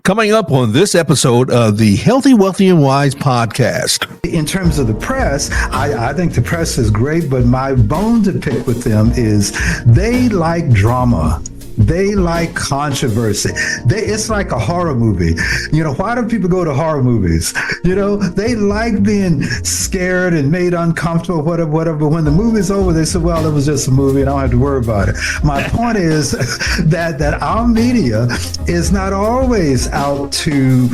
Coming up on this episode of the Healthy, Wealthy, and Wise podcast. In terms of the press, I think the press is great, but my bone to pick with them is they like drama. They like controversy. It's like a horror movie. Why do people go to horror movies? They like being scared and made uncomfortable, whatever. But when the movie's over, they say, well, it was just a movie and I don't have to worry about it. My point is that our media is not always out to,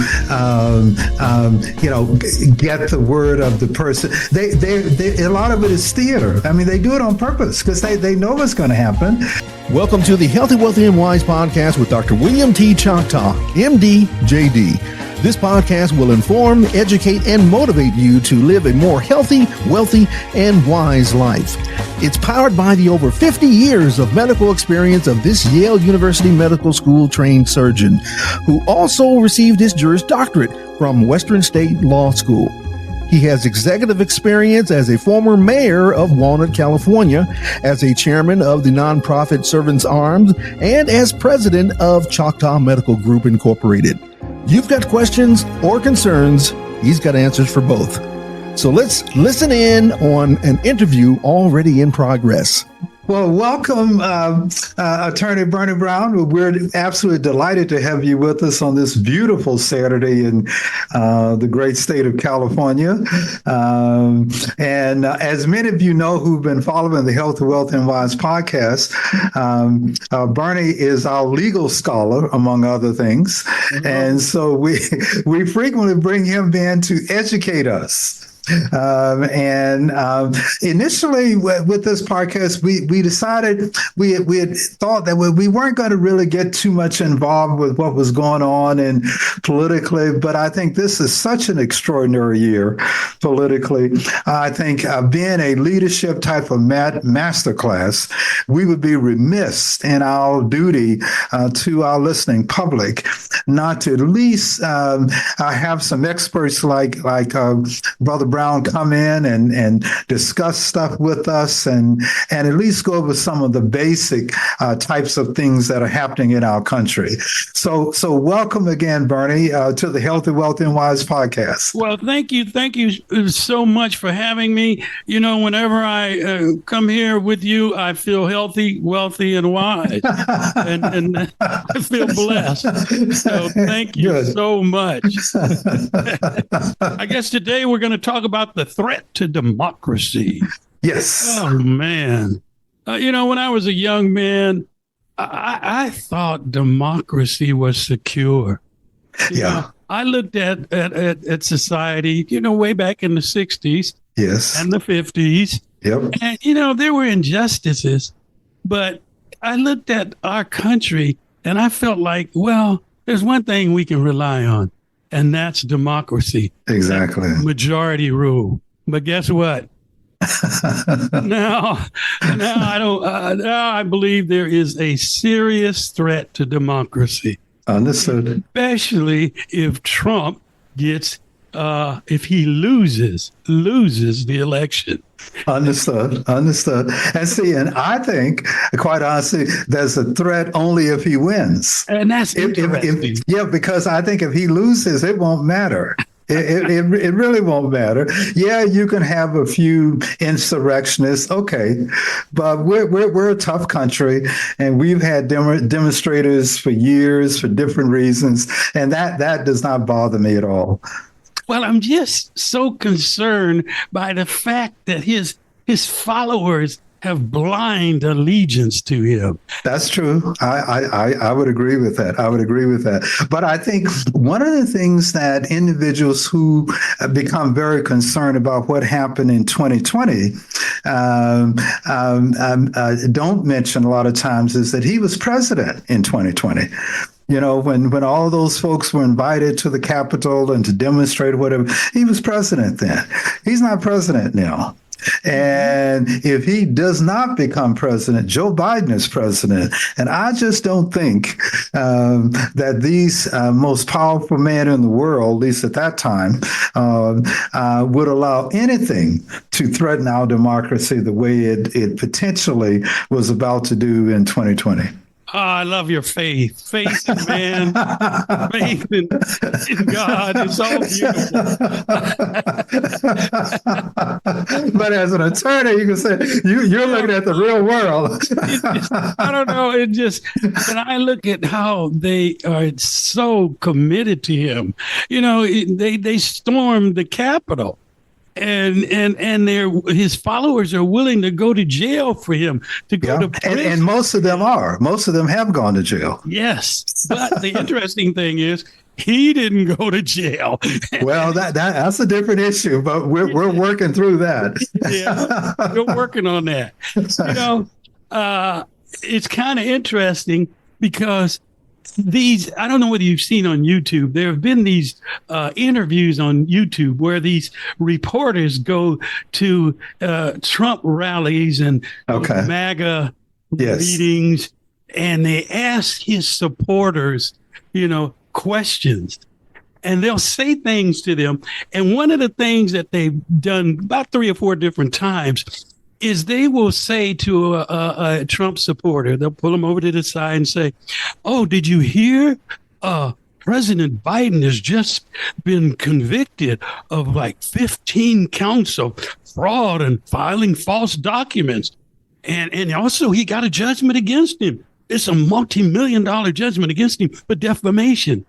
get the word of the person. A lot of it is theater. I mean, they do it on purpose because they know what's going to happen. Welcome to the Healthy, Wealthy, and Wise podcast with Dr. William T. Choctaw, MD, JD. This podcast will inform, educate, and motivate you to live a more healthy, wealthy, and wise life. It's powered by the over 50 years of medical experience of this Yale University Medical School trained surgeon, who also received his Juris Doctorate from Western State Law School. He has executive experience as a former mayor of Walnut, California, as a chairman of the nonprofit Servants Arms, and as president of Choctaw Medical Group Incorporated. You've got questions or concerns, he's got answers for both. So let's listen in on an interview already in progress. Well, welcome, Attorney Bernie Brown. We're absolutely delighted to have you with us on this beautiful Saturday in the great state of California. And as many of you know who've been following the Healthy, Wealth, and Wise podcast, Bernie is our legal scholar, among other things. Mm-hmm. And so we frequently bring him in to educate us. Initially with this podcast, we decided we had thought that we weren't going to really get too much involved with what was going on and politically, but I think this is such an extraordinary year politically. I think being a leadership type of masterclass, we would be remiss in our duty to our listening public not to at least have some experts like Brother Brown come in and discuss stuff with us and at least go over some of the basic types of things that are happening in our country. So welcome again, Bernie, to the Healthy, Wealthy, and Wise podcast. Well, thank you so much for having me. Whenever I come here with you, I feel healthy, wealthy, and wise, and I feel blessed. So thank you so much. I guess today we're going to talk about the threat to democracy. Yes. Oh, man. When I was a young man, I thought democracy was secure. I looked at society, way back in the 60s and the 50s. Yep. And, there were injustices. But I looked at our country and I felt like, well, there's one thing we can rely on. And that's democracy. Exactly. Majority rule. But guess what? Now I believe there is a serious threat to democracy. Understood. Especially if Trump if he loses the election. Understood. And see, and I think, quite honestly, there's a threat only if he wins. And that's interesting. Because I think if he loses, it won't matter. It really won't matter. Yeah, you can have a few insurrectionists, okay, but we're a tough country, and we've had demonstrators for years for different reasons, and that does not bother me at all. Well, I'm just so concerned by the fact that his followers have blind allegiance to him. That's true. I would agree with that. But I think one of the things that individuals who become very concerned about what happened in 2020 don't mention a lot of times is that he was president in 2020. When all of those folks were invited to the Capitol and to demonstrate whatever, he was president then. He's not president now. And if he does not become president, Joe Biden is president. And I just don't think that these most powerful men in the world, at least at that time, would allow anything to threaten our democracy the way it potentially was about to do in 2020. Oh, I love your faith. Faith in man, faith in God. It's all beautiful. But as an attorney, you can say you're looking at the real world. I don't know. It just, and I look at how they are so committed to him. You know, they stormed the Capitol. And his followers are willing to go to jail for him, to go to prison. And most of them are. Most of them have gone to jail. Yes. But the interesting thing is he didn't go to jail. Well, that's a different issue, but we're working through that. Yeah, we're working on that. You know, it's kind of interesting because I don't know whether you've seen on YouTube, there have been these interviews on YouTube where these reporters go to Trump rallies and MAGA meetings, and they ask his supporters, you know, questions. And they'll say things to them. And one of the things that they've done about 3 or 4 different times is they will say to a Trump supporter, they'll pull him over to the side and say, "Oh, did you hear? President Biden has just been convicted of like 15 counts of fraud and filing false documents. And also he got a judgment against him. It's a multi-million-dollar judgment against him for defamation."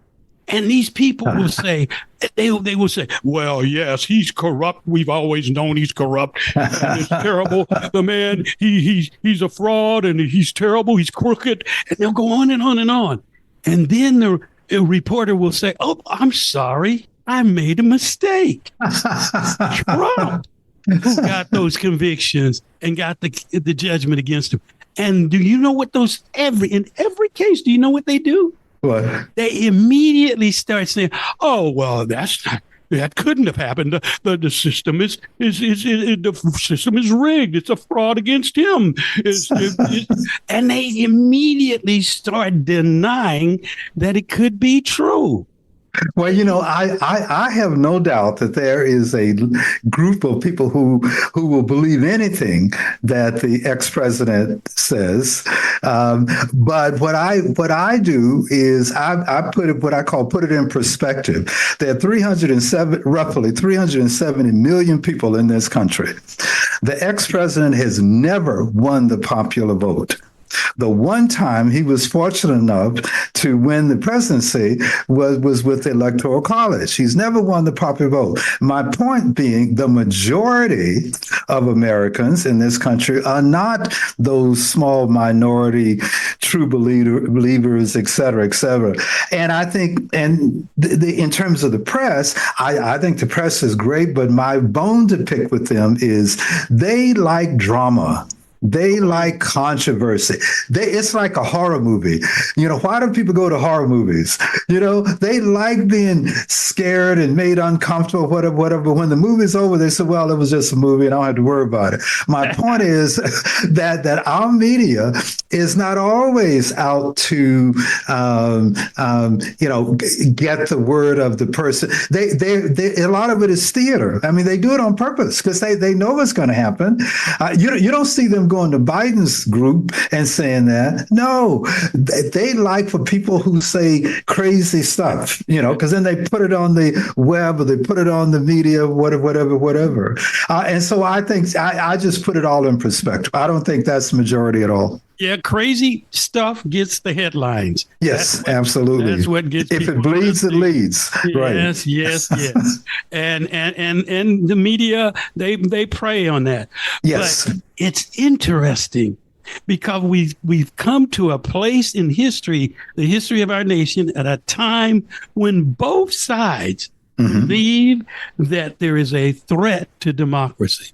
And these people will say, they will say, "Well, yes, he's corrupt. We've always known he's corrupt. It's terrible. The man, he's a fraud, and he's terrible. He's crooked." And they'll go on and on and on. And then the reporter will say, "Oh, I'm sorry. I made a mistake." Trump, who got those convictions and got the judgment against him. And do you know what in every case, do you know what they do? What? They immediately start saying, "Oh, well, that couldn't have happened. The system is the system is rigged. It's a fraud against him." And they immediately start denying that it could be true. Well, you know, I have no doubt that there is a group of people who will believe anything that the ex-president says. But what I do is I put it, what I call, put it in perspective. There are roughly 370 million people in this country. The ex-president has never won the popular vote. The one time he was fortunate enough to win the presidency was with the Electoral College. He's never won the popular vote. My point being, the majority of Americans in this country are not those small minority true believers, et cetera, et cetera. And I think, in terms of the press, I think the press is great, but my bone to pick with them is they like drama. They like controversy. It's like a horror movie. You know, why do people go to horror movies? You know, they like being scared and made uncomfortable, whatever. But when the movie's over, they say, "Well, it was just a movie and I don't have to worry about it." My point is that our media is not always out to, get the word of the person. They a lot of it is theater. I mean, they do it on purpose because they know what's going to happen. You don't see them going to Biden's group and saying that. No, they like for people who say crazy stuff, you know, because then they put it on the web or they put it on the media, whatever. And so I think I just put it all in perspective. I don't think that's the majority at all. Yeah, crazy stuff gets the headlines. Yes, absolutely. That's what gets. If it bleeds, it leads. Right. Yes. And the media, they prey on that. Yes. But it's interesting because we've come to a place in history, the history of our nation, at a time when both sides believe that there is a threat to democracy.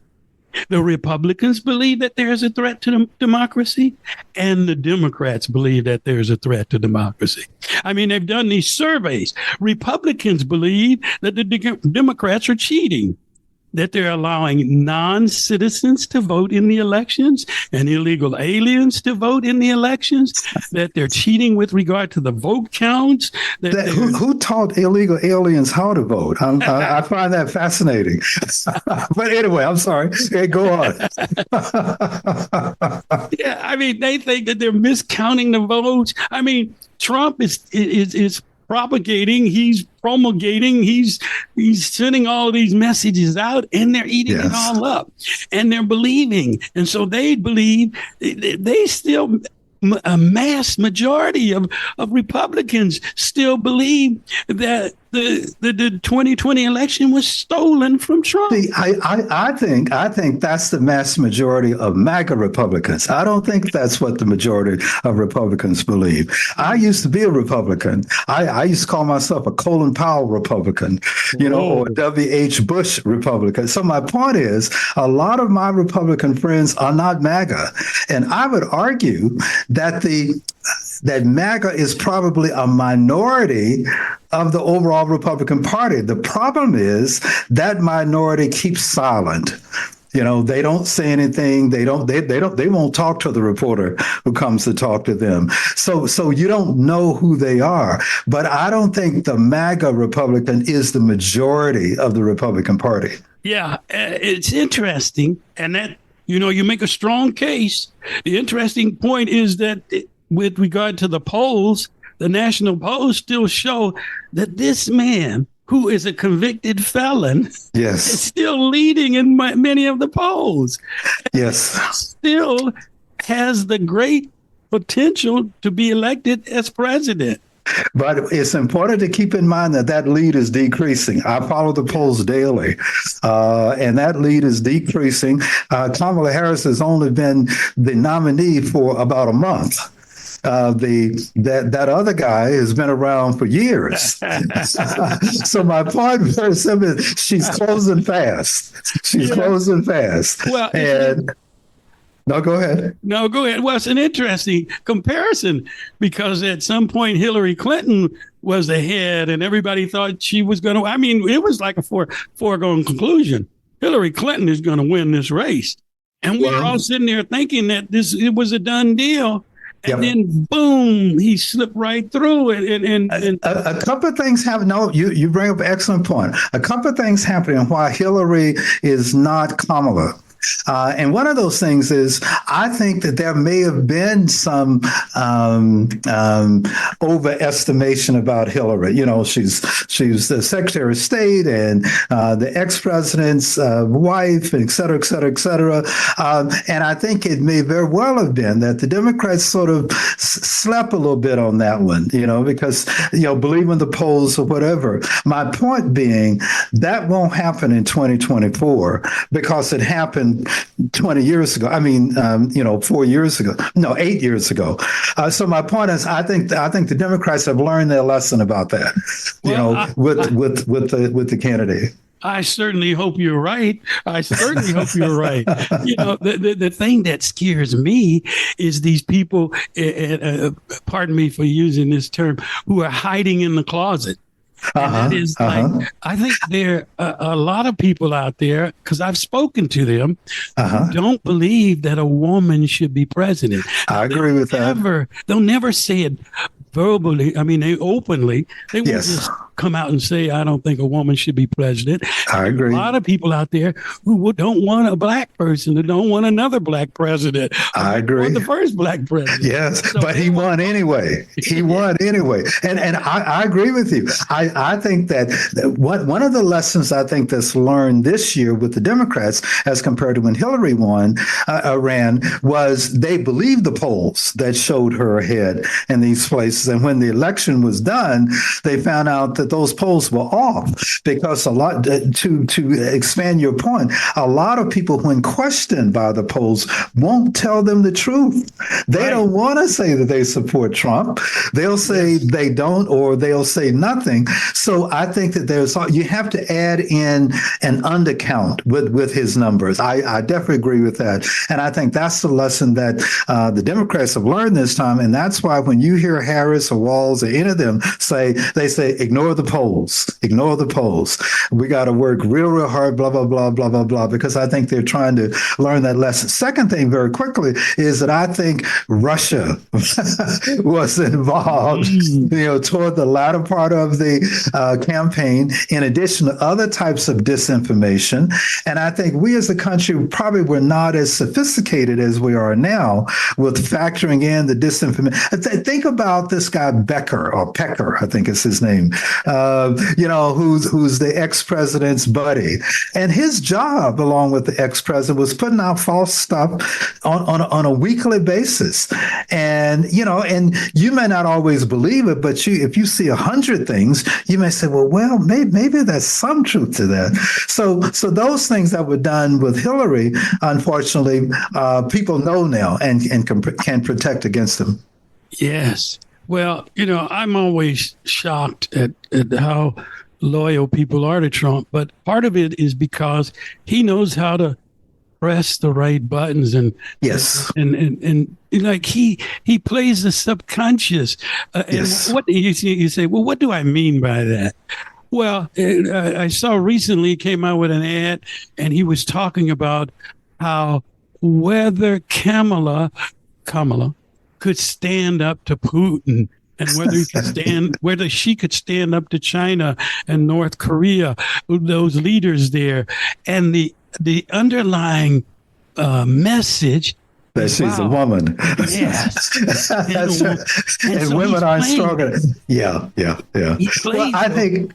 The Republicans believe that there is a threat to democracy, and the Democrats believe that there is a threat to democracy. I mean, they've done these surveys. Republicans believe that the Democrats are cheating. that they're allowing non-citizens to vote in the elections and illegal aliens to vote in the elections, that they're cheating with regard to the vote counts. Who taught illegal aliens how to vote? I find that fascinating. But anyway, I'm sorry. Hey, go on. Yeah, I mean, they think that they're miscounting the votes. I mean, Trump is propagating, he's promulgating, he's sending all these messages out, and they're eating it all up, and they're believing, and so they believe they still. A mass majority of Republicans still believe that the 2020 election was stolen from Trump. See, I think that's the mass majority of MAGA Republicans. I don't think that's what the majority of Republicans believe. I used to be a Republican. I used to call myself a Colin Powell Republican, or a W.H. Bush Republican. So my point is, a lot of my Republican friends are not MAGA, and I would argue that that MAGA is probably a minority of the overall Republican Party. The problem is that minority keeps silent. They don't say anything. They won't talk to the reporter who comes to talk to them. So you don't know who they are. But I don't think the MAGA Republican is the majority of the Republican Party. Yeah, it's interesting, and that you make a strong case. The interesting point is that with regard to the polls, the national polls still show that this man, who is a convicted felon, is still leading in many of the polls. Yes. Still has the great potential to be elected as president. But it's important to keep in mind that lead is decreasing. I follow the polls daily, and that lead is decreasing. Kamala Harris has only been the nominee for about a month. That other guy has been around for years. So my point very simple is she's closing fast. Closing fast. Well, no, go ahead. No, go ahead. Well, it's an interesting comparison because at some point Hillary Clinton was ahead and everybody thought she was going to. I mean, it was like a foregone conclusion. Hillary Clinton is going to win this race. And we were all sitting there thinking that it was a done deal. And then, boom, he slipped right through it. And a couple of things happen. No, you bring up an excellent point. A couple of things happening why Hillary is not Kamala. And one of those things is, I think that there may have been some overestimation about Hillary. She's the Secretary of State and the ex-president's wife, et cetera, et cetera, et cetera. And I think it may very well have been that the Democrats sort of slept a little bit on that one, because, believe in the polls or whatever. My point being, that won't happen in 2024 because it happened 20 years ago. I mean, 4 years ago. No, 8 years ago. So my point is, I think the Democrats have learned their lesson about that. With the candidate. I certainly hope you're right. The thing that scares me is these people, pardon me for using this term, who are hiding in the closet. And it is I think there are a lot of people out there, because I've spoken to them, who don't believe that a woman should be president. I agree with that. They'll never say it verbally. I mean, they openly. They won't just come out and say, I don't think a woman should be president. I agree. A lot of people out there who don't want a black person, who don't want another black president. I agree. Want the first black president. Yes, so, but he won anyway. And I agree with you. I think that one of the lessons I think that's learned this year with the Democrats as compared to when Hillary ran was they believed the polls that showed her ahead in these places. And when the election was done, they found out that those polls were off because a lot, to expand your point, a lot of people, when questioned by the polls, won't tell them the truth. They don't want to say that they support Trump. They'll say they don't, or they'll say nothing. So I think that you have to add in an undercount with his numbers. I definitely agree with that. And I think that's the lesson that the Democrats have learned this time. And that's why when you hear Harris or Walz or any of them say, ignore the polls. Ignore the polls. We got to work real hard, blah, blah, blah, blah, blah, blah, because I think they're trying to learn that lesson. Second thing, very quickly, is that I think Russia was involved, toward the latter part of the campaign, in addition to other types of disinformation. And I think we as a country probably were not as sophisticated as we are now with factoring in the disinformation. Think about this guy Becker, or Pecker, I think is his name, who's the ex-president's buddy. And his job, along with the ex-president, was putting out false stuff on a weekly basis. And, and you may not always believe it, but if you see 100 things, you may say, well, maybe there's some truth to that. So those things that were done with Hillary, unfortunately, people know now and can protect against them. Yes. Well, I'm always shocked at how loyal people are to Trump, but part of it is because he knows how to press the right buttons, and yes, and like he plays the subconscious. Yes. And what you say? Well, what do I mean by that? Well, I saw recently he came out with an ad, and he was talking about how whether Kamala could stand up to Putin, and whether she could stand up to China and North Korea, those leaders there, and the underlying message that she's a woman. Yes. and so women are stronger. Yeah. Well, I think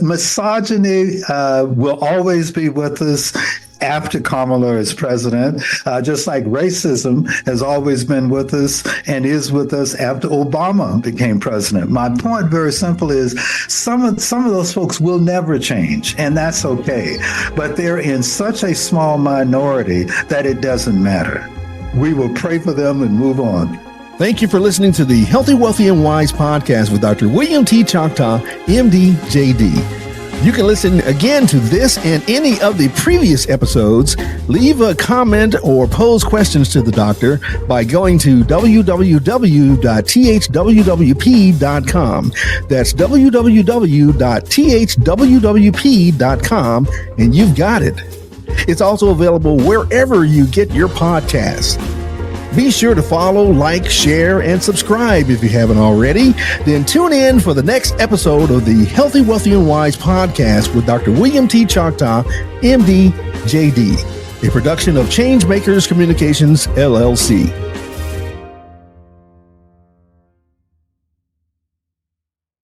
misogyny will always be with us after Kamala is president, just like racism has always been with us and is with us after Obama became president. My point, very simple, is some of those folks will never change, and that's okay. But they're in such a small minority that it doesn't matter. We will pray for them and move on. Thank you for listening to the Healthy, Wealthy, and Wise podcast with Dr. William T. Choctaw, MD, JD. You can listen again to this and any of the previous episodes. Leave a comment or pose questions to the doctor by going to www.thwwp.com. That's www.thwwp.com, and you've got it. It's also available wherever you get your podcasts. Be sure to follow, like, share, and subscribe if you haven't already. Then tune in for the next episode of the Healthy, Wealthy, and Wise podcast with Dr. William T. Choctaw, MD, JD, a production of Changemakers Communications, LLC.